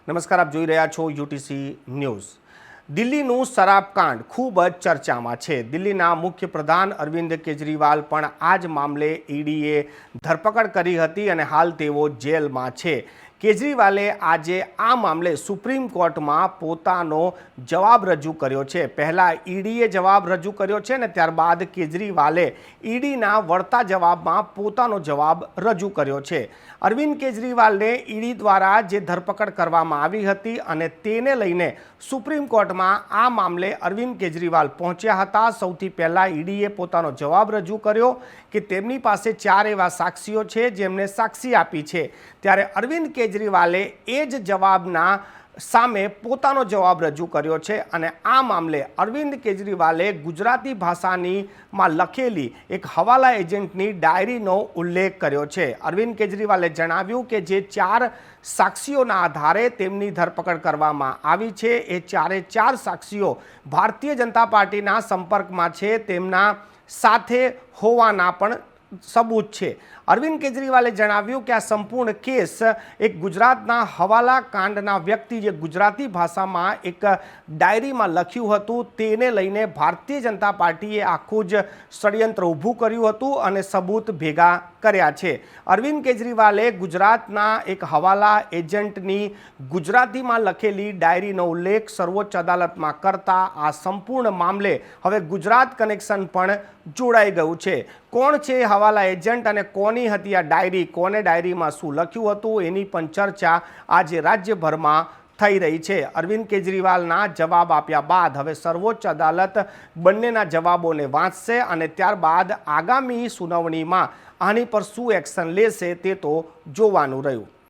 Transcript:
નમસ્કાર, આપ જોઈ રહ્યા છો યુટીસી ન્યૂઝ। દિલ્હીનું શરાબકાંડ ખૂબ જ ચર્ચામાં છે। દિલ્હીના મુખ્ય પ્રધાન અરવિંદ કેજરીવાલ પણ આ જ મામલે ઈડીએ ધરપકડ કરી હતી અને હાલ તેઓ જેલમાં છે। કેજરીવાલે આજે આ મામલે સુપ્રીમ કોર્ટમાં પોતાનો જવાબ રજૂ કર્યો છે। પહેલાં ઈડીએ જવાબ રજૂ કર્યો છે અને ત્યારબાદ કેજરીવાલે ઈડીના વળતા જવાબમાં પોતાનો જવાબ રજૂ કર્યો છે। અરવિંદ કેજરીવાલને ઈડી દ્વારા જે ધરપકડ કરવામાં આવી હતી અને તેને લઈને સુપ્રીમ કોર્ટમાં આ મામલે અરવિંદ કેજરીવાલ પહોંચ્યા હતા। સૌથી પહેલાં ઈડીએ પોતાનો જવાબ રજૂ કર્યો કે તેમની પાસે 4 એવા સાક્ષીઓ છે જેમને સાક્ષી આપી છે। ત્યારે અરવિંદ કેજરીવાલે એ જ જવાબના સામે પોતાનો જવાબ રજૂ કર્યો છે અને આ મામલે અરવિંદ કેજરીવાલે ગુજરાતી ભાષામાં લખેલી એક હવાલા એજન્ટની ડાયરીનો ઉલ્લેખ કર્યો છે। અરવિંદ કેજરીવાલે જણાવ્યું કે જે 4 સાક્ષીઓના આધારે તેમની ધરપકડ કરવામાં આવી છે એ 4 સાક્ષીઓ ભારતીય જનતા પાર્ટીના સંપર્કમાં છે, તેમના સાથે હોવાના પણ સબૂત છે। અરવિંદ કેજરીવાલે જણાવ્યું કે આ સંપૂર્ણ કેસ એક ગુજરાતના હવાલા કાંડના વ્યક્તિ જે ગુજરાતી ભાષામાં એક ડાયરીમાં લખ્યું હતું તેને લઈને ભારતીય જનતા પાર્ટીએ આખું જ ષડયંત્ર ઊભું કર્યું હતું અને સબૂત ભેગા કર્યા છે। અરવિંદ કેજરીવાલે ગુજરાતના એક હવાલા એજન્ટની ગુજરાતીમાં લખેલી ડાયરીનો ઉલ્લેખ સર્વોચ્ચ અદાલતમાં કરતા આ સંપૂર્ણ મામલે હવે ગુજરાત કનેક્શન પણ જોડાઈ ગયું છે। કોણ છે હવાલા એજન્ટ અને કોની હતી આ ડાયરી, કોને ડાયરીમાં શું લખ્યું હતું એની પણ ચર્ચા આજે રાજ્યભરમાં થઈ રહી છે। અરવિંદ કેજરીવાલના જવાબ આપ્યા બાદ હવે સર્વોચ્ચ અદાલત બંનેના જવાબોને વાંચશે અને ત્યારબાદ આગામી સુનાવણીમાં આની પર શું એક્શન લેશે તે તો જોવાનું રહ્યું।